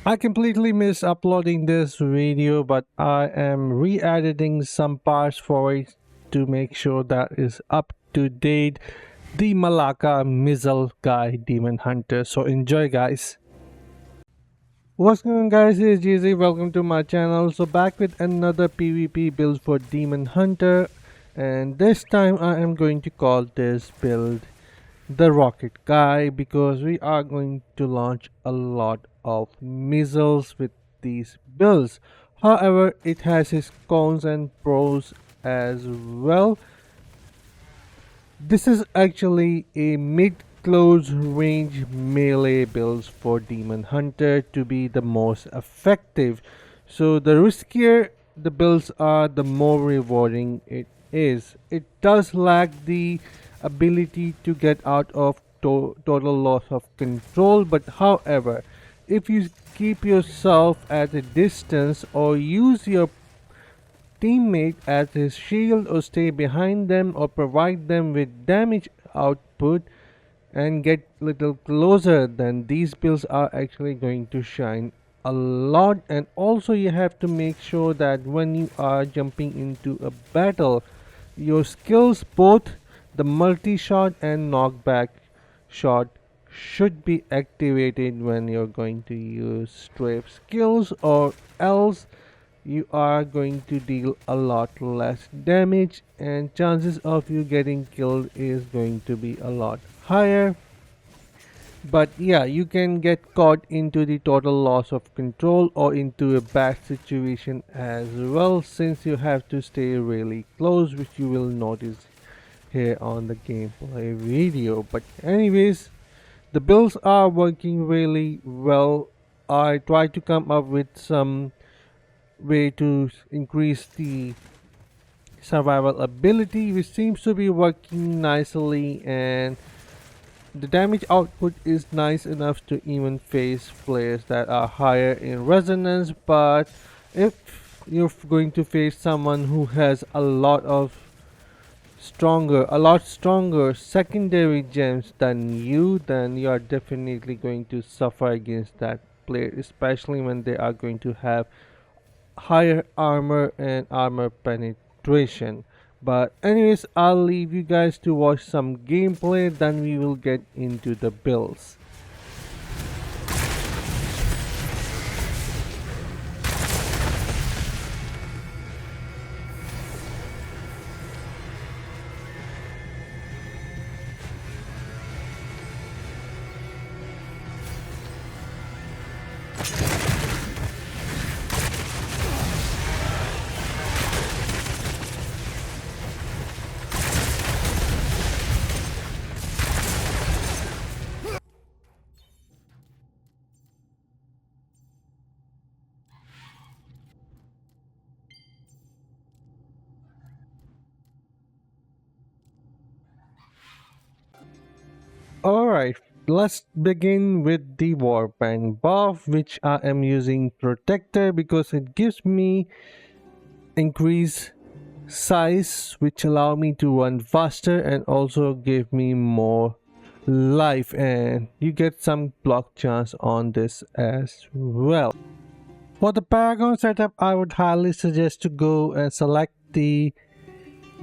I completely missed uploading this video, but I am re-editing some parts for it to make sure that is up to date. The Malaka Missile Guy Demon Hunter. So enjoy, guys. What's going on, guys? It's GZ. Welcome to my channel. So back with another PvP build for Demon Hunter, and this time I am going to call this build the Rocket Guy because we are going to launch a lot of missiles with these builds. However, it has its cons and pros as well. This is actually a mid-close range melee build for Demon Hunter to be the most effective. So the riskier the builds are, the more rewarding it is. It does lack the ability to get out of total loss of control, but however, if you keep yourself at a distance or use your teammate as his shield or stay behind them or provide them with damage output and get little closer, then these builds are actually going to shine a lot. And also you have to make sure that when you are jumping into a battle, your skills, both the multi-shot and knockback shot, should be activated when you're going to use strafe skills, or else you are going to deal a lot less damage and chances of you getting killed is going to be a lot higher. But yeah, you can get caught into the total loss of control or into a bad situation as well, since you have to stay really close, which you will notice here on the gameplay video. But anyways, the builds are working really well. I tried to come up with some way to increase the survival ability, which seems to be working nicely, and the damage output is nice enough to even face players that are higher in resonance. But if you're going to face someone who has a lot stronger secondary gems than you, then you are definitely going to suffer against that player, especially when they are going to have higher armor and armor penetration. But anyways, I'll leave you guys to watch some gameplay, then we will get into the builds. Alright, let's begin with the Warband buff, which I am using Protector because it gives me increased size, which allow me to run faster and also give me more life, and you get some block chance on this as well. For the Paragon setup, I would highly suggest to go and select the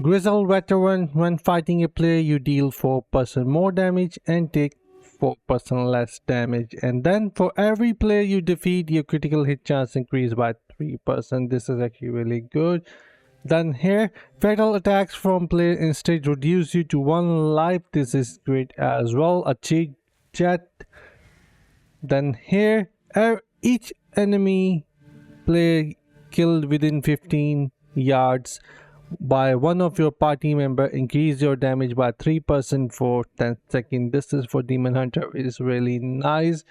Grizzled Veteran. When fighting a player, you deal 4% more damage and take 4% less damage, and then for every player you defeat, your critical hit chance increase by 3%. This is actually really good. Then here, fatal attacks from player instead reduce you to 1 life. This is great as well. A cheat chat. Then here, each enemy player killed within 15 yards by one of your party member increase your damage by 3% for 10 seconds. This is for Demon Hunter. It is really nice,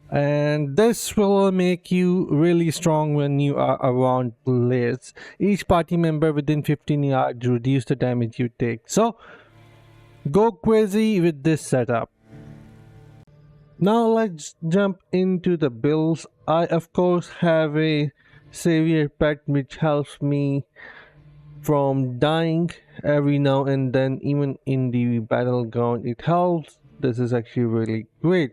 and this will make you really strong when you are around players. Each party member within 15 yards reduce the damage you take. So go crazy with this setup. Now let's jump into the builds. I of course have a savior pet which helps me from dying every now and then, even in the battleground it helps. This is actually really great.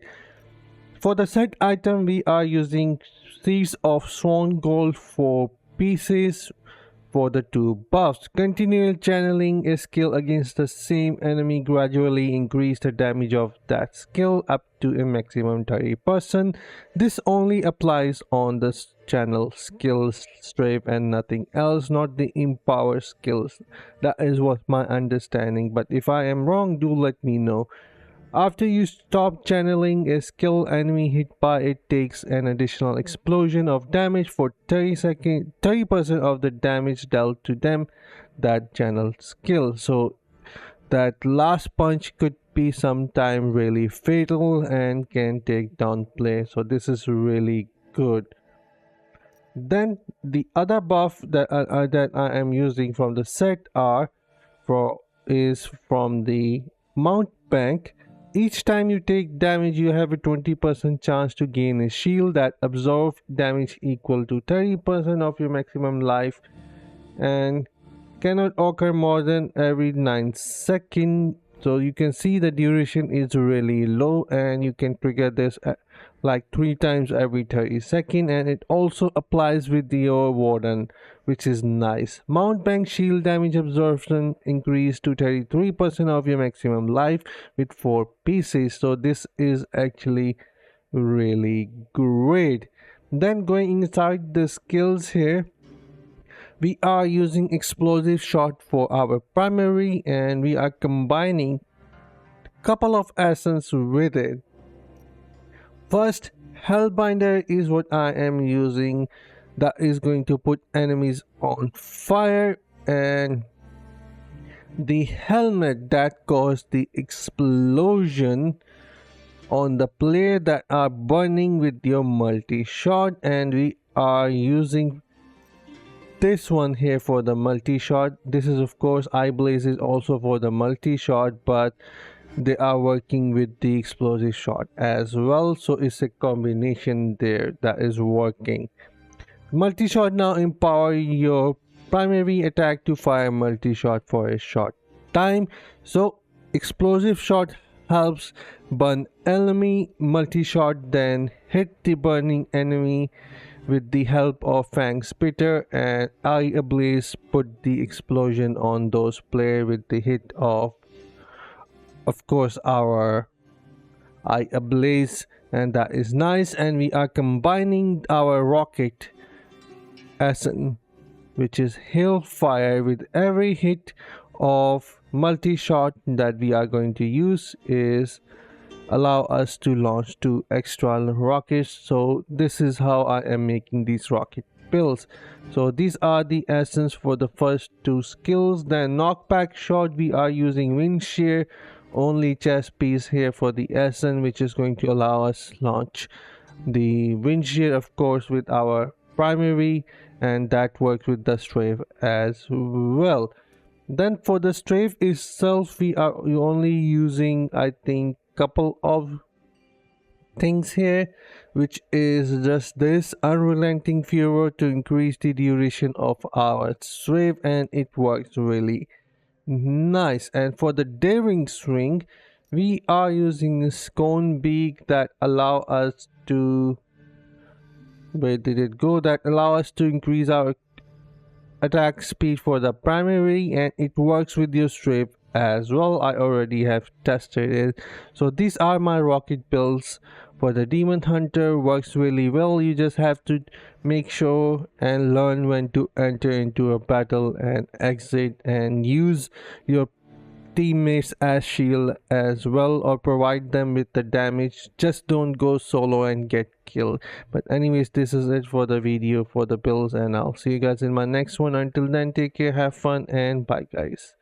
For the set item, we are using Seeds of Swan Gold for pieces. For the two buffs, continual channeling a skill against the same enemy gradually increase the damage of that skill up to a maximum 30%. This only applies on the channel skills strafe and nothing else, not the empower skills. That is what my understanding, but if I am wrong, do let me know. After you stop channeling a skill enemy hit by it takes an additional explosion of damage for 30% of the damage dealt to them that channel skill. So that last punch could be sometime really fatal and can take down play. So this is really good. Then the other buff that I am using from the set is from the mount bank. Each time you take damage, you have a 20% chance to gain a shield that absorbs damage equal to 30% of your maximum life and cannot occur more than every 9 seconds. So you can see the duration is really low and you can trigger this like 3 times every 30 seconds, and it also applies with your warden, which is nice. Mount bank shield damage absorption increased to 33% of your maximum life with 4 pieces. So this is actually really great. Then going inside the skills here, we are using explosive shot for our primary and we are combining couple of essence with it. First, Hellbinder is what I am using, that is going to put enemies on fire, and the helmet that caused the explosion on the player that are burning with your multi-shot, and we are using this one here for the multi-shot. This is of course eye blaze is also for the multi-shot, but they are working with the explosive shot as well, so it's a combination there that is working. Multi-shot now empower your primary attack to fire multi-shot for a short time. So explosive shot helps burn enemy, multi-shot then hit the burning enemy with the help of Fang Spitter, and Eye Ablaze put the explosion on those players with the hit of course our Eye Ablaze, and that is nice. And we are combining our rocket essence, which is Hellfire, with every hit of multi-shot that we are going to use is allow us to launch 2 extra rockets. So this is how I am making these rocket builds. So these are the essence for the first 2 skills. Then knockback shot, we are using wind shear, only chest piece here for the essence, which is going to allow us launch the wind shear of course with our primary, and that works with the strafe as well. Then for the strafe itself, we are only using I think couple of things here, which is just this unrelenting furor to increase the duration of our strafe, and it works really nice. And for the daring swing, we are using a scone beak that allow us to, where did it go, that allow us to increase our attack speed for the primary, and it works with your strafe as well. I already have tested it. So these are my rocket builds for the demon hunter. Works really well. You just have to make sure and learn when to enter into a battle and exit, and use your teammates as shield as well, or provide them with the damage. Just don't go solo and get killed. But anyways, this is it for the video for the builds, and I'll see you guys in my next one. Until then, take care, have fun, and bye guys.